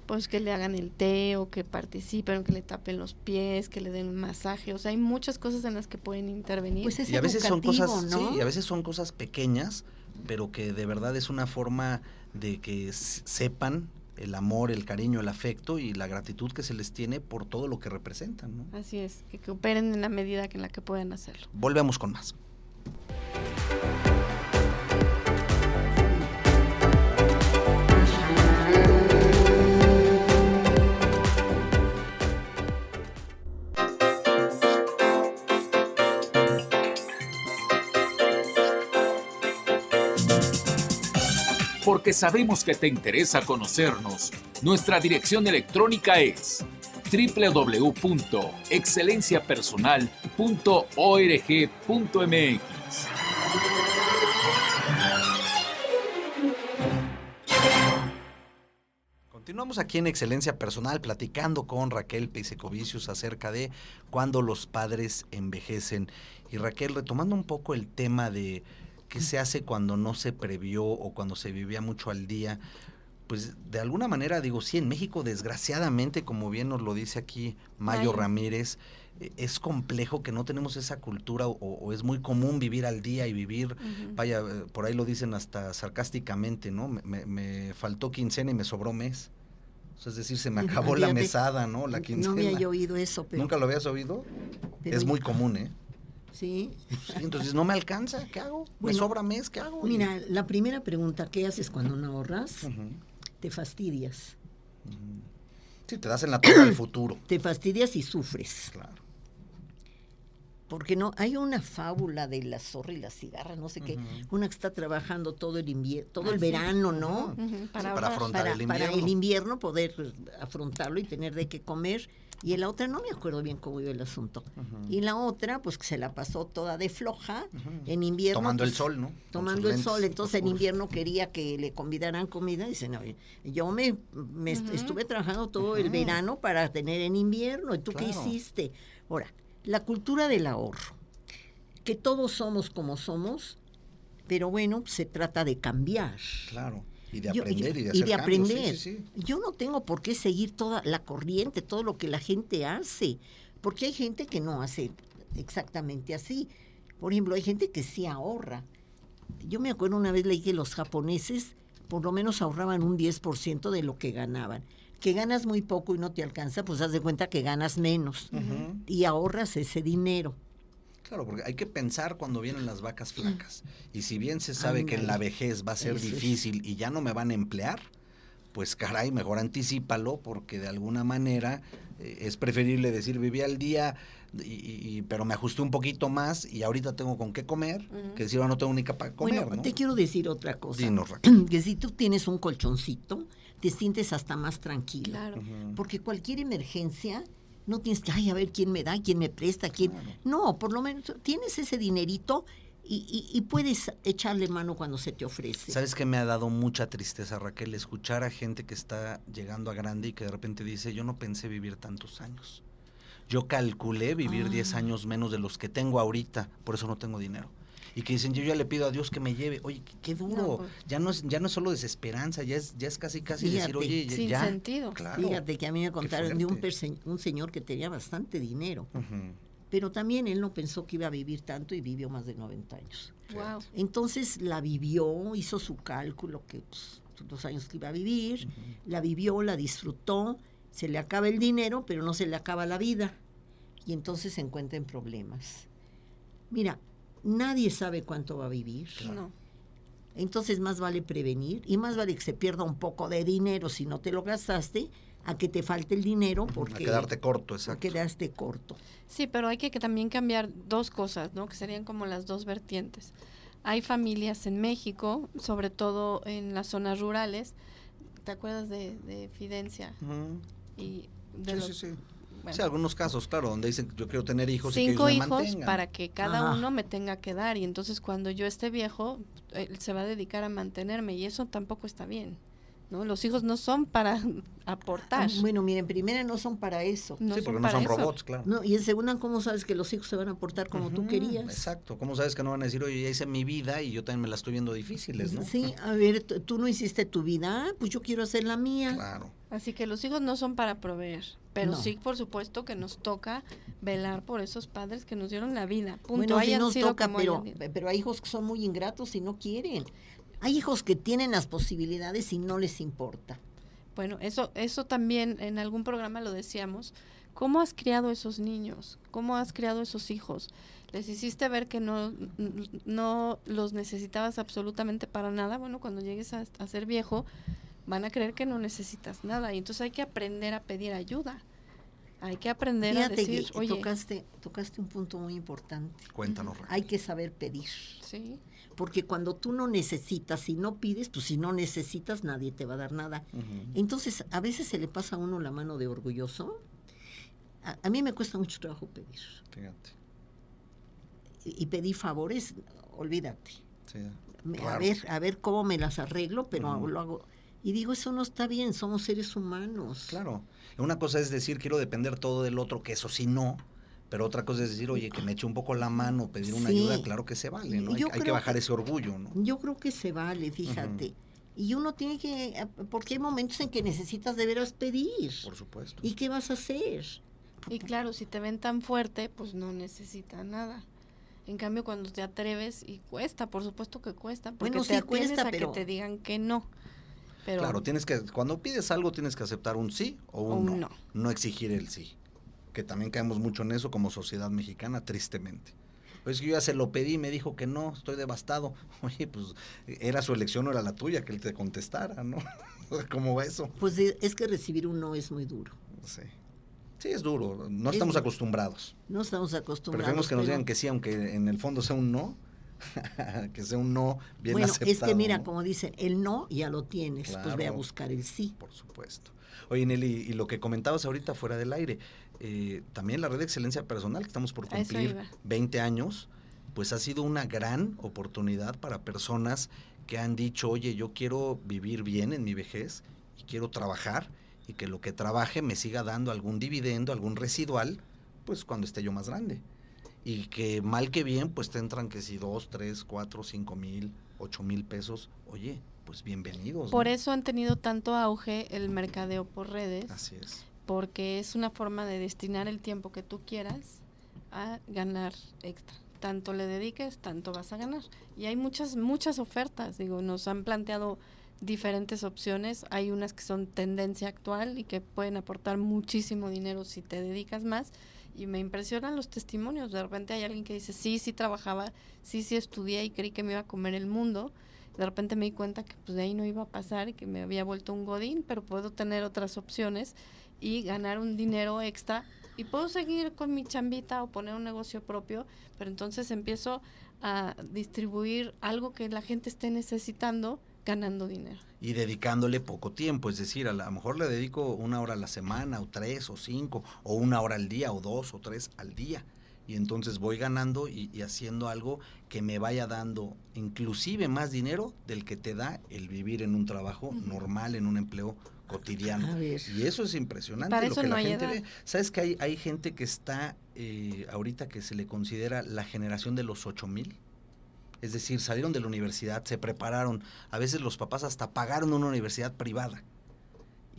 Pues que le hagan el té o que participen, o que le tapen los pies, que le den un masaje, o sea, hay muchas cosas en las que pueden intervenir. Pues es Y a veces son educativo, cosas, ¿no? sí, y a veces son cosas pequeñas, pero que de verdad es una forma de que sepan el amor, el cariño, el afecto y la gratitud que se les tiene por todo lo que representan, ¿no? Así es, que cooperen en la medida en la que puedan hacerlo. Volvemos con más. Porque sabemos que te interesa conocernos, nuestra dirección electrónica es www.excelenciapersonal.org.mx. Continuamos aquí en Excelencia Personal platicando con Raquel Peisecovicius acerca de cuando los padres envejecen. Y Raquel, retomando un poco el tema de qué se hace cuando no se previó o cuando se vivía mucho al día, pues de alguna manera digo, sí, en México desgraciadamente, como bien nos lo dice aquí Mayo Ramírez, es complejo que no tenemos esa cultura o es muy común vivir al día y vivir, vaya, por ahí lo dicen hasta sarcásticamente, ¿no? Me faltó quincena y me sobró mes. O sea, es decir, se me acabó la mesada, ¿no? La quincena. No había oído eso, pero... ¿Nunca lo habías oído? Pero es muy común, ¿eh? Sí. Sí, entonces no me alcanza, ¿qué hago? Bueno, ¿Me sobra mes? ¿Qué hago? Mira, la primera pregunta, ¿qué haces cuando no ahorras? Te fastidias. Sí, te das en la torre del futuro. Te fastidias y sufres. Claro. porque no, hay una fábula de la zorra y la cigarra, no sé qué, una que está trabajando todo el invierno, todo el verano, ¿no? Para afrontar el invierno. Para el invierno poder afrontarlo y tener de qué comer. Y en la otra, no me acuerdo bien cómo iba el asunto. Y la otra, pues que se la pasó toda de floja, en invierno. Tomando pues, el sol, ¿no? Tomando el sol, entonces en invierno quería que le convidaran comida. Y dice, no, yo me estuve trabajando todo el verano para tener en invierno. ¿Y tú qué hiciste? Ahora, la cultura del ahorro, que todos somos como somos, pero bueno, se trata de cambiar. Claro. Y de aprender y de hacer cambios. Sí. Yo no tengo por qué seguir toda la corriente, todo lo que la gente hace, porque hay gente que no hace exactamente así. Por ejemplo, hay gente que sí ahorra. Yo me acuerdo una vez leí que los japoneses por lo menos ahorraban un 10% de lo que ganaban. Que ganas muy poco y no te alcanza, pues haz de cuenta que ganas menos y ahorras ese dinero. Claro, porque hay que pensar cuando vienen las vacas flacas. Y si bien se sabe que en la vejez va a ser difícil y ya no me van a emplear, pues caray, mejor anticípalo, porque de alguna manera es preferible decir, viví al día, pero me ajusté un poquito más y ahorita tengo con qué comer, que decir, no tengo ni para comer, bueno, ¿no? Te quiero decir otra cosa. Dinos, Raquel. Que si tú tienes un colchoncito, te sientes hasta más tranquilo. Claro. Porque cualquier emergencia... No tienes que, a ver quién me da, quién me presta, quién... Claro. No, por lo menos tienes ese dinerito y puedes echarle mano cuando se te ofrece. ¿Sabes qué me ha dado mucha tristeza, Raquel? Escuchar a gente que está llegando a grande y que de repente dice, yo no pensé vivir tantos años. Yo calculé vivir 10 años menos de los que tengo ahorita, por eso no tengo dinero. Y que dicen, yo ya le pido a Dios que me lleve. Oye, qué duro. No, pues, ya no es solo desesperanza, ya es casi fíjate, decir, oye, sin ya. sentido. Claro, fíjate que a mí me contaron de un señor que tenía bastante dinero, pero también él no pensó que iba a vivir tanto y vivió más de 90 años. Wow. Entonces la vivió, hizo su cálculo, que pues, los años que iba a vivir, la vivió, la disfrutó, se le acaba el dinero, pero no se le acaba la vida. Y entonces se encuentra en problemas. Mira, nadie sabe cuánto va a vivir. No. Entonces más vale prevenir y más vale que se pierda un poco de dinero si no te lo gastaste a que te falte el dinero porque... A quedarte corto, exacto. A quedarte corto. Sí, pero hay que también cambiar dos cosas, ¿no? Que serían como las dos vertientes. Hay familias en México, sobre todo en las zonas rurales. ¿Te acuerdas de Fidencia? Y de sí. Bueno, sí, algunos casos, claro, donde dicen yo quiero tener hijos y que 5 ellos me hijos mantengan. para que cada uno me tenga que dar y entonces cuando yo esté viejo él se va a dedicar a mantenerme y eso tampoco está bien, ¿no? Los hijos no son para aportar. Bueno, miren, primera no son para eso. No sí, porque no son robots, claro. No, y en segunda, ¿cómo sabes que los hijos se van a aportar como tú querías? Exacto, ¿cómo sabes que no van a decir, oye, ya hice mi vida y yo también me la estoy viendo difíciles, ¿no? Sí, a ver, tú no hiciste tu vida, pues yo quiero hacer la mía. Claro. Así que los hijos no son para proveer, pero sí, por supuesto que nos toca velar por esos padres que nos dieron la vida. Punto. Bueno, sí nos toca, pero hay hijos que son muy ingratos y no quieren. Hay hijos que tienen las posibilidades y no les importa. Bueno, eso también en algún programa lo decíamos. ¿Cómo has criado esos niños? ¿Cómo has criado esos hijos? ¿Les hiciste ver que no los necesitabas absolutamente para nada? Bueno, cuando llegues a ser viejo, van a creer que no necesitas nada. Y entonces hay que aprender a pedir ayuda. Hay que aprender a decir, que oye... Tocaste un punto muy importante. Cuéntanos, Raquel. Hay que saber pedir. Sí. Porque cuando tú no necesitas y no pides, pues si no necesitas nadie te va a dar nada. Entonces, a veces se le pasa a uno la mano de orgulloso. A mí me cuesta mucho trabajo pedir. Fíjate. Y pedir favores, olvídate. Sí, a ver cómo me las arreglo, pero lo hago. Y digo, eso no está bien, somos seres humanos. Claro. Una cosa es decir, quiero depender todo del otro, que eso sí no. Pero otra cosa es decir, oye, que me eche un poco la mano, pedir una ayuda, claro que se vale, ¿no? Hay que bajar ese orgullo, ¿no? Yo creo que se vale, fíjate. Y uno tiene que, porque hay momentos en que necesitas de veras pedir. Por supuesto. ¿Y qué vas a hacer? Y claro, si te ven tan fuerte, pues no necesita nada. En cambio, cuando te atreves, y cuesta, por supuesto que cuesta, porque bueno, te sí cuesta, pero... que te digan que no. Pero claro, cuando pides algo tienes que aceptar un sí o un no. No exigir el sí. Que también caemos mucho en eso como sociedad mexicana, tristemente. Pues yo ya se lo pedí y me dijo que no, estoy devastado. Oye, pues era su elección o era la tuya que él te contestara, ¿no? ¿Cómo va eso? Pues es que recibir un no es muy duro. Sí. Sí, es duro, no estamos acostumbrados. No estamos acostumbrados. Preferimos que nos digan que sí, aunque en el fondo sea un no, que sea un no bien bueno, aceptado. es que mira, ¿no? como dicen, el no ya lo tienes, Claro. pues ve a buscar el sí. Por supuesto. Oye, Nelly, y lo que comentabas ahorita fuera del aire, también la Red de Excelencia Personal, que estamos por A eso cumplir iba. 20 años, pues ha sido una gran oportunidad para personas que han dicho, oye, yo quiero vivir bien en mi vejez y quiero trabajar y que lo que trabaje me siga dando algún dividendo, algún residual, pues cuando esté yo más grande. Y que mal que bien, pues te entran que si 2, 3, 4, 5 mil, 8 mil pesos, oye, pues bienvenidos. Por ¿no? eso han tenido tanto auge el mercadeo por redes, Así es. porque es una forma de destinar el tiempo que tú quieras a ganar extra. Tanto le dediques, tanto vas a ganar. Y hay muchas ofertas, digo, nos han planteado diferentes opciones, hay unas que son tendencia actual y que pueden aportar muchísimo dinero si te dedicas más, y me impresionan los testimonios. De repente hay alguien que dice, sí trabajaba, sí estudié y creí que me iba a comer el mundo, de repente me di cuenta que pues de ahí no iba a pasar y que me había vuelto un godín, pero puedo tener otras opciones y ganar un dinero extra y puedo seguir con mi chambita o poner un negocio propio, pero entonces empiezo a distribuir algo que la gente esté necesitando ganando dinero. Y dedicándole poco tiempo, es decir, a lo mejor le dedico 1 hora a la semana, o 3, o 5, o 1 hora al día, o 2, o 3 al día. Y entonces voy ganando y haciendo algo que me vaya dando inclusive más dinero del que te da el vivir en un trabajo normal, en un empleo cotidiano. A ver. Y eso es impresionante Para lo eso que no la hay gente edad. ve. ¿Sabes que hay gente que está ahorita que se le considera la generación de los 8,000? Es decir, salieron de la universidad, se prepararon, a veces los papás hasta pagaron una universidad privada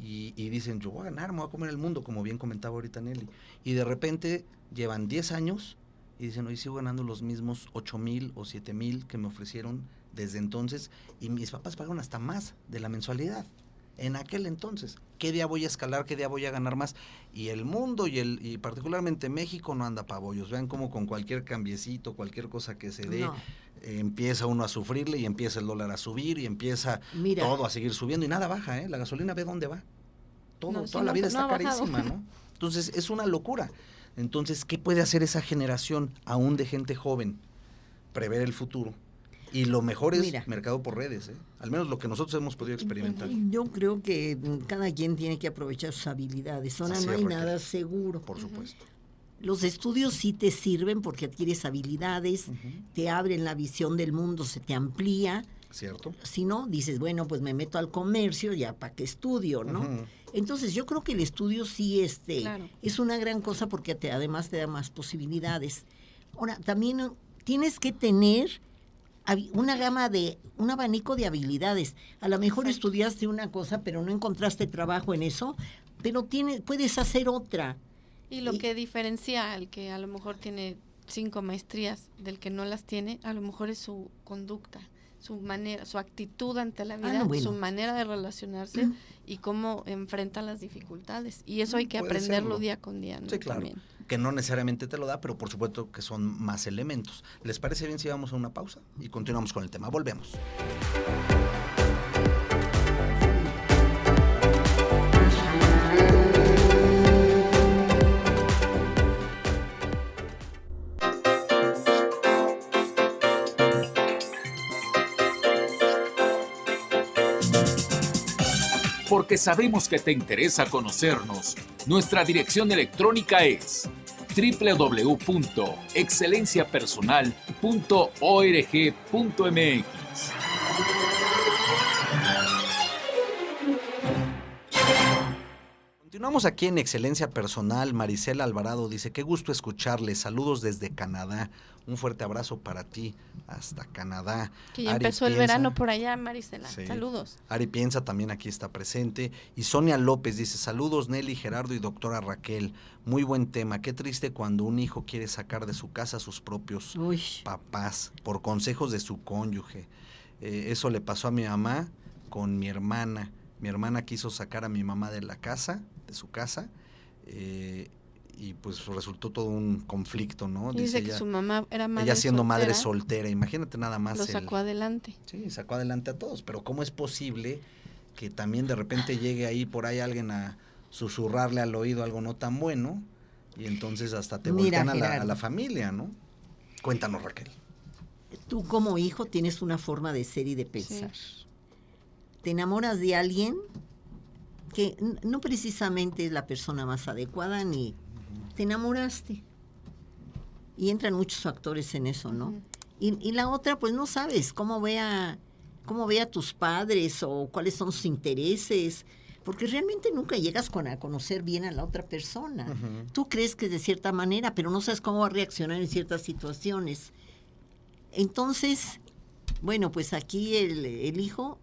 y dicen, yo voy a ganar, me voy a comer el mundo, como bien comentaba ahorita Nelly, y de repente llevan 10 años y dicen, hoy sigo ganando los mismos 8,000 o 7,000 que me ofrecieron desde entonces, y mis papás pagaron hasta más de la mensualidad en aquel entonces. ¿Qué día voy a escalar? ¿Qué día voy a ganar más? Y el mundo y particularmente México no anda pa' bollos. Vean cómo con cualquier cambiecito, cualquier cosa que se dé, No. empieza uno a sufrirle y empieza el dólar a subir y empieza Mira. todo a seguir subiendo y nada baja, ¿eh? La gasolina ve dónde va. Todo, No, sí, toda la no, vida no está ha bajado. carísima, ¿no? Entonces es una locura. Entonces, ¿qué puede hacer esa generación aún de gente joven? Prever el futuro. Y lo mejor es Mira. mercado por redes, ¿eh? Al menos lo que nosotros hemos podido experimentar. Yo creo que cada quien tiene que aprovechar sus habilidades. Ahora Así no es, hay Raquel. nada seguro. Por supuesto. Los estudios sí te sirven porque adquieres habilidades, te abren la visión del mundo, se te amplía. ¿Cierto? Si no, dices, bueno, pues me meto al comercio, ya para qué estudio, ¿no? Ujú. Entonces yo creo que el estudio sí Claro. es una gran cosa porque además te da más posibilidades. Ahora, también tienes que tener una gama un abanico de habilidades. A lo mejor Exacto. estudiaste una cosa, pero no encontraste trabajo en eso, pero puedes hacer otra. Y lo que diferencia al que a lo mejor tiene 5 maestrías del que no las tiene, a lo mejor es su conducta, su manera, su actitud ante la vida, no, bueno. su manera de relacionarse y cómo enfrenta las dificultades. Y eso hay que Puede aprenderlo serlo. día con día, ¿no? Sí, claro. También. Que no necesariamente te lo da, pero por supuesto que son más elementos. ¿Les parece bien si vamos a una pausa? Y continuamos con el tema. Volvemos. Porque sabemos que te interesa conocernos, nuestra dirección electrónica es www.excelenciapersonal.org.mx. Continuamos aquí en Excelencia Personal. Maricela Alvarado dice, qué gusto escucharles. Saludos desde Canadá. Un fuerte abrazo para ti hasta Canadá. Que ya Ari empezó el Piensa- verano por allá, Marisela. Sí. Saludos. Ari Piensa también aquí está presente. Y Sonia López dice, saludos Nelly, Gerardo y doctora Raquel. Muy buen tema. Qué triste cuando un hijo quiere sacar de su casa a sus propios Uy, papás por consejos de su cónyuge. Eso le pasó a mi mamá con mi hermana. Mi hermana quiso sacar a mi mamá de la casa, de su casa, y pues resultó todo un conflicto, ¿no? Y dice que ella, su mamá era madre ella siendo madre soltera, soltera, imagínate nada más. lo sacó adelante. Sí, sacó adelante a todos, pero ¿cómo es posible que también de repente llegue ahí por ahí alguien a susurrarle al oído algo no tan bueno, y entonces hasta te Mira, voltean a Gerardo, la familia, ¿no? Cuéntanos, Raquel. tú como hijo tienes una forma de ser y de pensar. Te enamoras de alguien que no precisamente es la persona más adecuada, ni te enamoraste. Y entran muchos factores en eso, ¿no? Y la otra, pues no sabes cómo ve a tus padres o cuáles son sus intereses, porque realmente nunca llegas a conocer bien a la otra persona. Tú crees que es de cierta manera, pero no sabes cómo va a reaccionar en ciertas situaciones. Entonces, bueno, pues aquí el hijo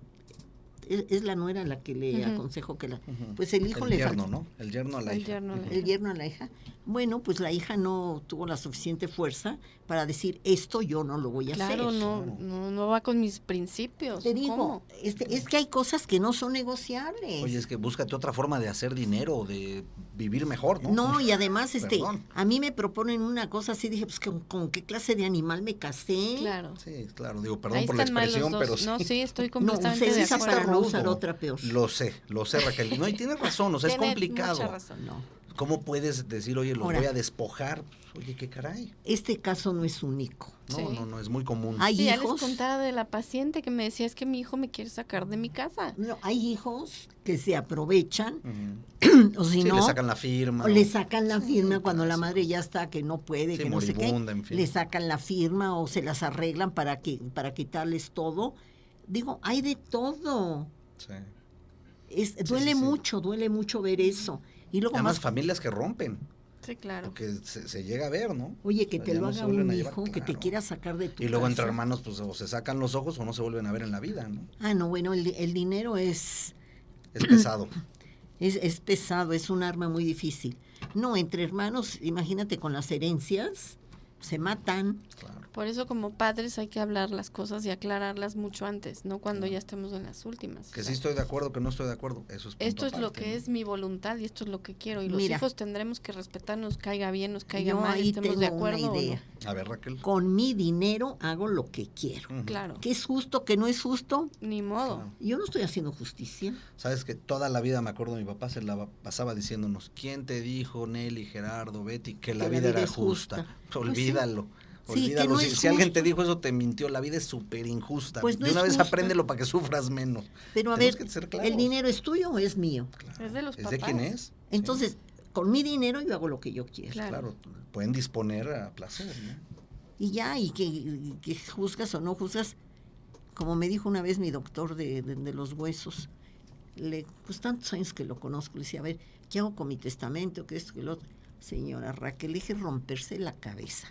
es la nuera la que le aconsejo que pues el hijo le falta. ¿No? El yerno a la hija. El yerno a la hija. Bueno, pues la hija no tuvo la suficiente fuerza para decir, esto yo no lo voy a hacer. Claro, no va con mis principios. Te digo, ¿Cómo? es que hay cosas que no son negociables. Oye, es que búscate otra forma de hacer dinero, de vivir mejor, ¿no? No, y además, Perdón. a mí me proponen una cosa así, dije, pues, ¿con qué clase de animal me casé? Claro. Sí, claro, digo, perdón Ahí por la están mal los expresión, dos. pero sí. No, sí, estoy No, completamente usted de usa acuerdo. para no usar otra peor. Lo sé, Raquel. No, y tienes razón, o sea, es Tiene complicado. mucha razón. No. ¿Cómo puedes decir, oye, los Ahora, voy a despojar? Oye, qué caray. Este caso no es único. No, Sí. no, es muy común. Hay Sí, ya les hijos. contaba de la paciente que me decía, es que mi hijo me quiere sacar de mi casa. No, hay hijos que se aprovechan, Ujú. o si Sí, no, le sacan la firma. o le sacan la firma Sí, cuando la clásico. madre ya está que no puede, Sí, que no sé qué, moribunda, en fin. le sacan la firma o se las arreglan para quitarles todo. Digo, hay de todo. Sí. Duele sí. duele mucho ver eso. Y luego Además, más, familias que rompen, Sí, claro. porque se llega a ver, ¿no? oye, que O sea, te ya lo no se haga vuelven un a llevar, hijo, que te claro. quiera sacar de tu Y luego entre casa. hermanos, pues o se sacan los ojos o no se vuelven a ver en la vida, ¿no? Ah, no, bueno, el dinero es Es pesado. Es pesado, es un arma muy difícil. No, entre hermanos, imagínate con las herencias, se matan. Claro. Por eso como padres hay que hablar las cosas y aclararlas mucho antes, no cuando ya estemos en las últimas. Que O sí sea, estoy de acuerdo, que no estoy de acuerdo. Eso es punto esto es lo aparte, que ¿no? es mi voluntad y esto es lo que quiero. Y los Mira, hijos tendremos que respetarnos, caiga bien, nos caiga Yo mal, ahí estemos tengo de acuerdo una o no. idea. A ver, Raquel. Con mi dinero hago lo que quiero. Ujú. Claro, ¿Qué es justo, qué no es justo? ni modo. Claro. Yo no estoy haciendo justicia. Sabes que toda la vida, me acuerdo, mi papá se la pasaba diciéndonos, ¿quién te dijo, Nelly, Gerardo, Betty, que la vida era es justa? Pues Olvídalo. Sí, Olvídalo. que no Si, es si alguien justo. te dijo eso, te mintió. La vida es súper injusta. Pues no de una es vez justa. apréndelo para que sufras menos. Pero a Tenemos ver, que ser claros. ¿el dinero es tuyo o es mío? Claro. Es de los ¿Es papás. de quién es? Entonces, con mi dinero yo hago lo que yo quiero. Claro. Claro, pueden disponer a placer, ¿no? Y ya, y que juzgas o no juzgas, como me dijo una vez mi doctor de los huesos, pues tantos años que lo conozco, le decía, a ver, ¿qué hago con mi testamento? ¿Qué esto, qué lo otro? Señora Raquel, deje romperse la cabeza.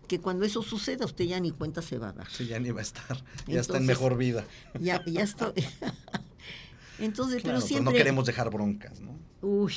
Que cuando eso suceda, usted ya ni cuenta se va a dar. Sí, ya ni va a estar. Ya está en Entonces, mejor vida. Ya estoy. Entonces, Claro, pero siempre. no queremos dejar broncas, ¿no? Uy.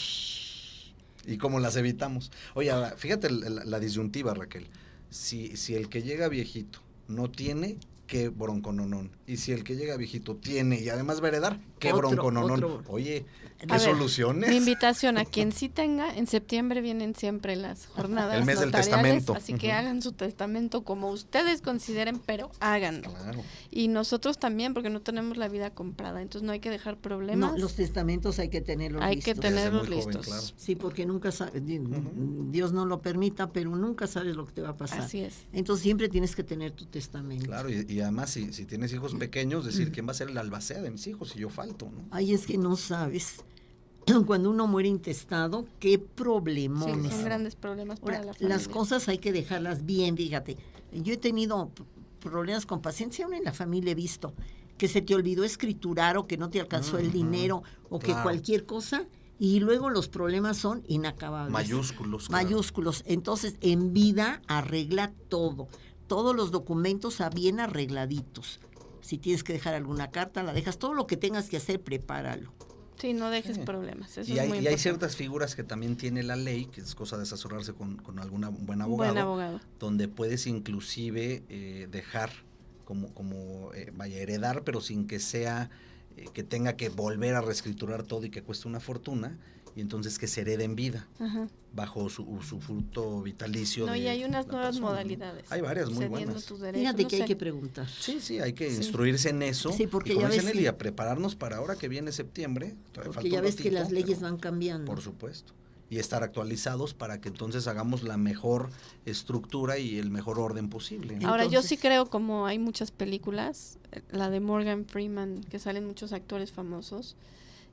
¿Y cómo las evitamos? Oye, ahora, fíjate la disyuntiva, Raquel. Si el que llega viejito no tiene, qué broncononón. Y si el que llega viejito tiene y además va a heredar, qué Otro. broncononón. Oye, ¿qué A ver, soluciones? Mi invitación a quien sí tenga, en septiembre vienen siempre las jornadas El mes del notariales, testamento. así que Ujú. hagan su testamento como ustedes consideren, pero háganlo. Claro. Y nosotros también, porque no tenemos la vida comprada, entonces no hay que dejar problemas. No, los testamentos hay que tenerlos hay listos. que tenerlos Desde muy joven, listos. claro. Sí, porque nunca sabes, Dios no lo permita, pero nunca sabes lo que te va a pasar. Así es. Entonces siempre tienes que tener tu testamento. Claro, y además si tienes hijos pequeños, decir quién va a ser el albacea de mis hijos si yo falto, ¿no? Ay, es que no sabes. Cuando uno muere intestado, qué Sí, problemones. son grandes problemas para Ahora, la familia. las cosas hay que dejarlas bien, fíjate. Yo he tenido problemas con pacientes, y aún en la familia he visto que se te olvidó escriturar o que no te alcanzó el dinero o que Claro. cualquier cosa, y luego los problemas son inacabables. Mayúsculos. claro. Mayúsculos. Entonces, en vida arregla todo. Todos los documentos bien arregladitos. Si tienes que dejar alguna carta, la dejas. Todo lo que tengas que hacer, prepáralo. Sí, no dejes Sí. problemas. Eso Y es hay, muy y hay importante. ciertas figuras que también tiene la ley, que es cosa de asesorarse con algún buen Un abogado, buen abogado. donde puedes inclusive dejar vaya, heredar, pero sin que sea que tenga que volver a reescriturar todo y que cueste una fortuna, y entonces que se herede en vida, Ajá. bajo su fruto vitalicio. No, y hay unas la nuevas persona, ¿no? modalidades. Hay varias muy Cediendo buenas. tus derechos, Fíjate no que hay sé. que preguntar. Sí, hay que Sí. instruirse en eso. Sí, porque y como ya dice ves Nelly, que- a prepararnos para ahora que viene septiembre. Todavía Porque falta ya un ves que ratito, las leyes pero, van cambiando. por supuesto. Y estar actualizados para que entonces hagamos la mejor estructura y el mejor orden posible, ¿no? Ahora, yo sí Entonces- creo, como hay muchas películas, la de Morgan Freeman, que salen muchos actores famosos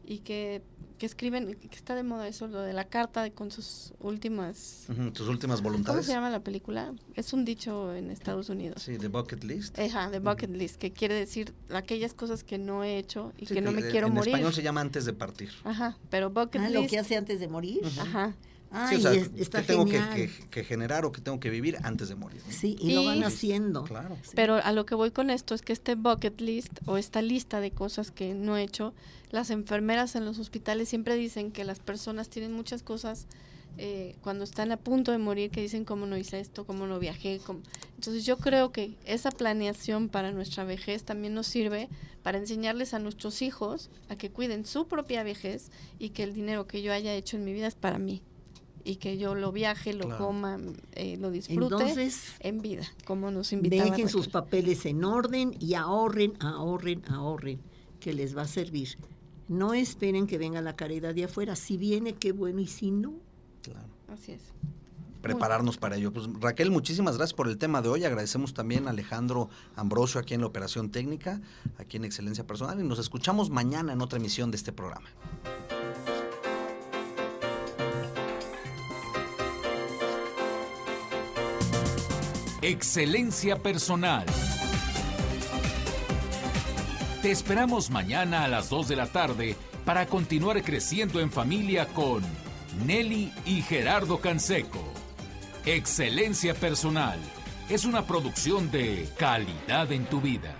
y que escriben, que está de moda eso, lo de la carta con sus últimas... Ujú, tus últimas ¿Cómo voluntades. se llama la película? Es un dicho en Estados Unidos. Sí, The Bucket List. Ajá, de bucket list, que quiere decir aquellas cosas que no he hecho y Sí, que no me en quiero morir. español se llama antes de partir. Ajá, pero bucket Ah, lo list... que hace antes de morir. Ajá. Ay, Sí, o sea, está ¿qué tengo genial. que generar o que tengo que vivir antes de morir? ¿no? Sí, y lo Y- van haciendo. Claro. Sí. Pero a lo que voy con esto es que este bucket list o esta lista de cosas que no he hecho, las enfermeras en los hospitales siempre dicen que las personas tienen muchas cosas cuando están a punto de morir, que dicen cómo no hice esto, cómo no viajé. Entonces yo creo que esa planeación para nuestra vejez también nos sirve para enseñarles a nuestros hijos a que cuiden su propia vejez y que el dinero que yo haya hecho en mi vida es para mí. Y que yo lo viaje, lo Claro. coma, lo disfrute Entonces, en vida, como nos invitaba dejen sus Raquel. papeles en orden y ahorren, que les va a servir. No esperen que venga la caridad de afuera. Si viene, qué bueno, y si no, Claro. Así es. Prepararnos para ello. Pues Raquel, muchísimas gracias por el tema de hoy. Agradecemos también a Alejandro Ambrosio aquí en la operación técnica, aquí en Excelencia Personal, y nos escuchamos mañana en otra emisión de este programa. Excelencia Personal. Te esperamos mañana a las 2 de la tarde para continuar creciendo en familia con Nelly y Gerardo Canseco. Excelencia Personal es una producción de Calidad en tu Vida.